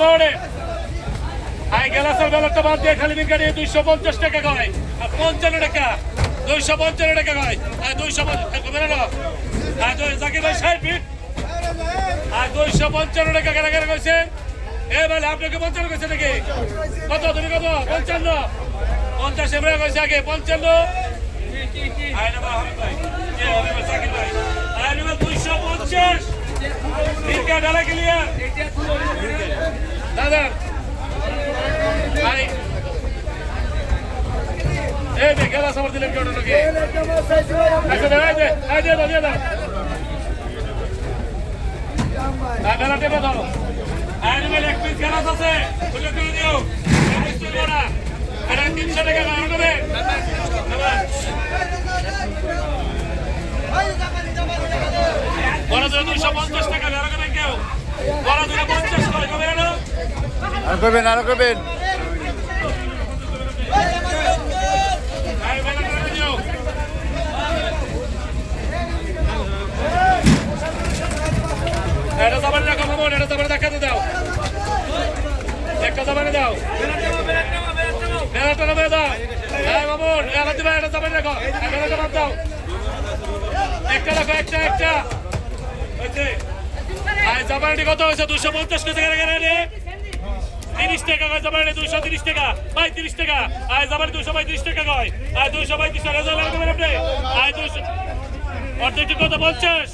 মামড়ে I গেলাসের বেলাটা বাদ দিয়ে খালি বিকারি 250 টাকা কয় 55 টাকা 255 টাকা কয় আর 250 কবে না আর জাকির ভাই 60 ফিট আর 255 টাকা কেনা কেনা কইছে এ বলে আপনাকে 55 কইছে নাকি কত তুমি কত 55 50 এমরা কইছে আগে 55 আই না হাবিব ভাই কে হবে জাকির ভাই আই না 250 বিকা ডালা ক্লিয়ার দাদা আই এই দে গেলা সবার দিলেন কেন নাকি আচ্ছা দাদা এই দে দাদা দাদা টেপে দাও অ্যানিমেল এক পিস গেলাস আছে খুলে করে দিও পিস তুলবো না এটা 300 টাকা দাম হবে বড় ধরে 250 টাকা বের করবেন কেউ বড় ধরে 50 করে কবে না আর করবেন আর করবেন এটা যাবার রাখো মামুন এটা যাবার দেখাতে দাও একটা যাবার দাও বেড়াটা নামে দাও হ্যাঁ মামুন এটা দিবা এটা যাবার রাখো এটা যাবার দাও একটা রাখো একটা হয়েছে আর যাবারটি কত হয়েছে 250 টাকা রে 30 টাকা কয় যাবার 230 টাকা 35 টাকা আর যাবার 235 টাকা কয় আর 235 টাকা রেজাল্ট লাগবে আপনি আর 200 অর্ধেক কত 50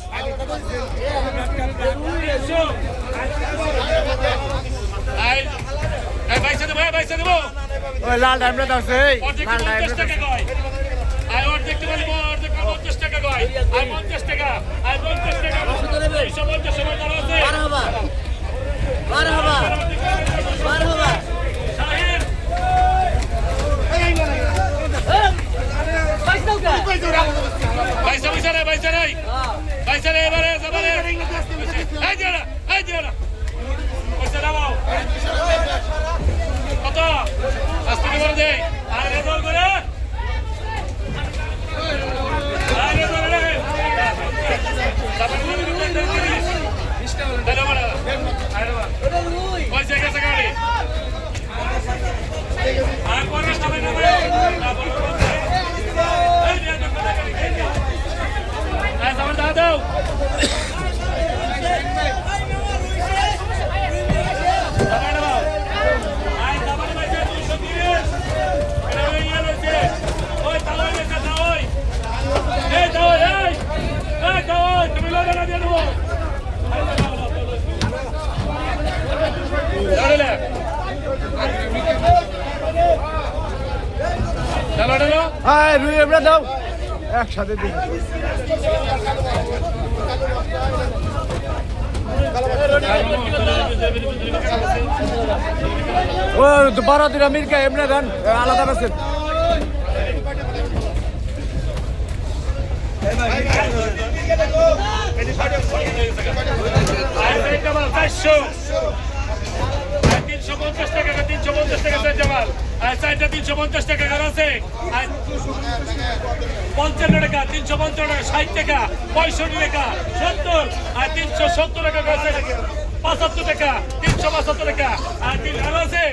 পয়সা দেবো ওই লাল টাইমটা দাও সেই লাল 50 টাকা কয় আর অর্ধেক বলবো অর্ধেক 50 টাকা কয় আর 50 টাকা আর 50 টাকা 250 সময় দাঁড়া আছে মারহাবা শাহিদ পয়সা রে এবারে যাবারে এই দিও পয়সা দাও কত আস্তে করে দে আর রেজাল্ট করে পয়সা গেছে গাড়ি আর পরে সবাই নেবে দাও হ্যাঁ রুই আমরা দাও একসাথে দিই ও 12 দিন আমিরকা এমনি গান আলাদা আছেন জামাল আর 350 টাকা আছে 55 টাকা 350 টাকা 60 টাকা 65 টাকা 70 আর 370 টাকা আছে 75 টাকা 375 টাকা আর 3 আছে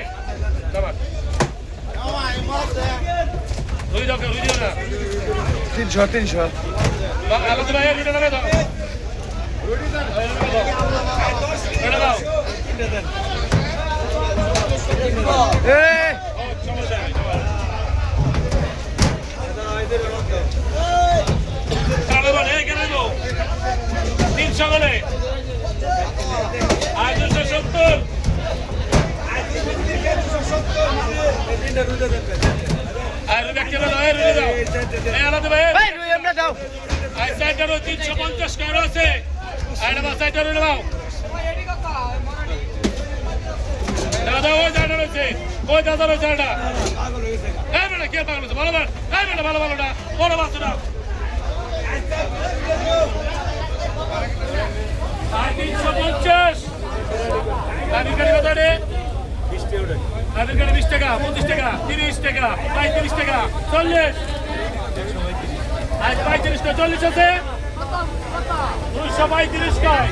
রুই দাও না 300 আলাদা ভাই রুইটা নামে দাও রুইটা দাও এই সকলে আর 270 আর ব্যক্তিরা দাও রুই দাও এই আলাদা ভাই রুই আমরা দাও আর সাইডারও 350 টাকা আছে আর না সাইডারও নাও দাদা ওই জায়গা রয়েছে ওই দাদা রয়েছে এটা এই বেটা কে পাগল হচ্ছে ভালো এই বেটা ভালোটা বড় বাসুরা আর 350 আবিকারি কত রে 20 টাকা 25 টাকা 30 টাকা 35 টাকা 40 আজ 35 টাকা 40 আছে 235 কয়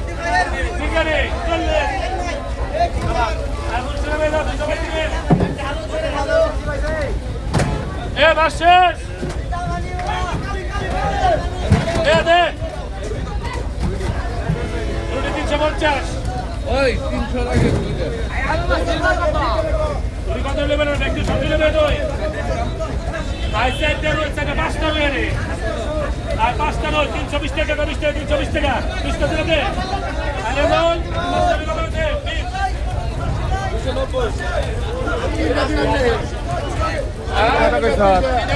ঠিক আছে 40 এ বাস শেষ এ দে রুটি 350 ওই 300 লাগে দুইটা রুটি কত নেবে না একটু সবজি নেবে তুই আই সাইড দেবো সাইডে 5টা রয়ে আর 5টা নয় 320 টাকা 20 টাকা 320 টাকা 20 টাকা দেবে আরে বল 5 টাকা করে দে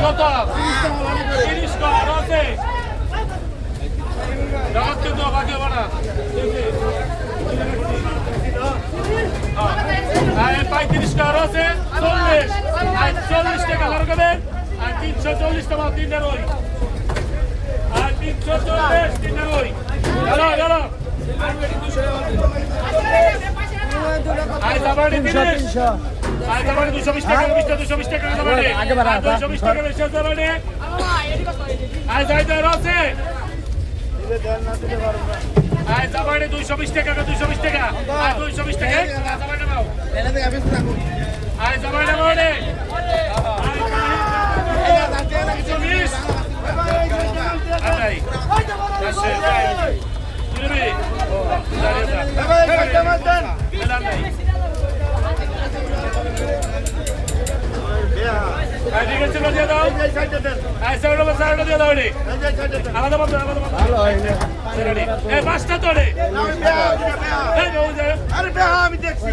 কত 30 টাকা আর আছে জগৎ কিন্তু বাকি হবে না আর 35 টাকা আর আছে 40 আর 40 টাকা লাগাবেন আর 340 টাকা তিনটার ওই আর 340 তিনটার ওই চলো চলো আর জামাটি 300 আর জামাটি 220 টাকা 220 টাকা জামাটি আগে বাড়া 220 টাকা বেশি জামাটি আর যাইতে আছে আর জামাটি 220 টাকা 220 টাকা আর 220 টাকা জামাটি নাও এনে থেকে আবিস রাখো আর জামাটি মোড়ে আই আচ্ছা যাই তুমি ঠিক আছে দিয়ে দাও সাইডটা দিয়ে দাও আলাদা বন্ধ ভালো হয় না এ পাঁচটা তোড়ে আরে বেহা আমি দেখছি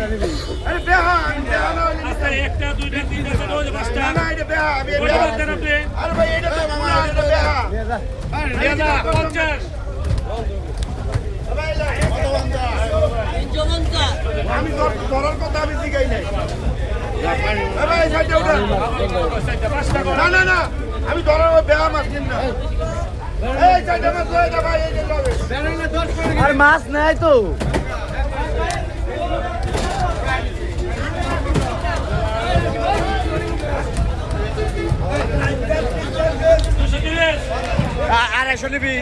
আরে বেহা আমি বেহা না আচ্ছা একটা দুইটা তিনটা চারটা পাঁচটা না এটা বেহা আমি ওটা বাদ দেন আপনি আরে ভাই এটা তো মামা এটা বেহা দিয়ে দাও 50 আমি ধরার কথা আমি শিখাই নাই ভাই সাইডে উঠা পাঁচটা না না না আমি ধরার বেহা মাছ কিন না এই সাইডে মাছ লয় না ভাই এই যে লবে আর মাছ নাই তো আর 100 নিবি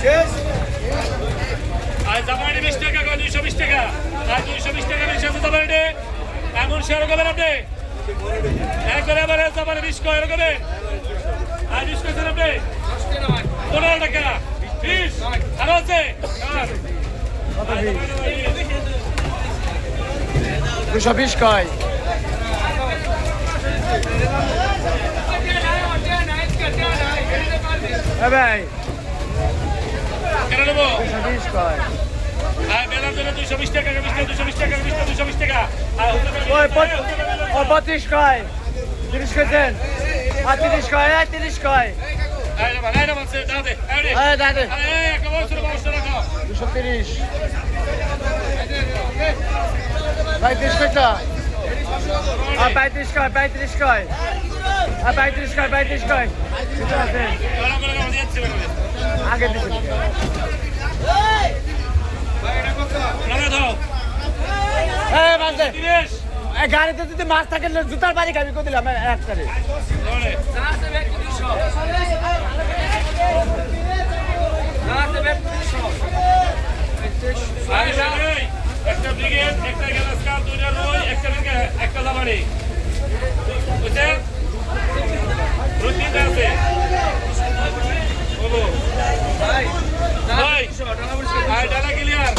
শেষ আর জামাটি 20 টাকা 220 টাকা আর 220 টাকা বেশি আছে জামাটি এমন শেয়ার করবেন আপনি একবারে আবার জামাটি 20 কয় এরকম আর 20 কইছেন আপনি 15 টাকা 20 আর আছে 220 কয় ভাই কেন নেবো 220 কয় আর বেলার জন্য 220 টাকা 220 টাকা 220 টাকা আর ওই 25 কয় 30 কইছেন আর 30 কয় 30 কয় আরে না বলছে দাদে আরে দাদা আরে কেমন শুরু অবস্থা রাখো 230 35 কয়টা আর 35 কয় 35 কয় আর 35 কয় 35 কয় ঠিক আছে ভালো করে গাও দিয়েছে আগে দিছেন লাগা দাও এই মাছ দে 30 এই গাড়িতে যদি মাছ থাকে জুতার বাড়ি খাবি কই দিলাম একটারে ধরে একটা ব্রিগেড একটা গ্যালাসকার দুইটা রই একটা জামানি বুঝছেন রুটিনটা আছে বলো ভাই ডালা ক্লিয়ার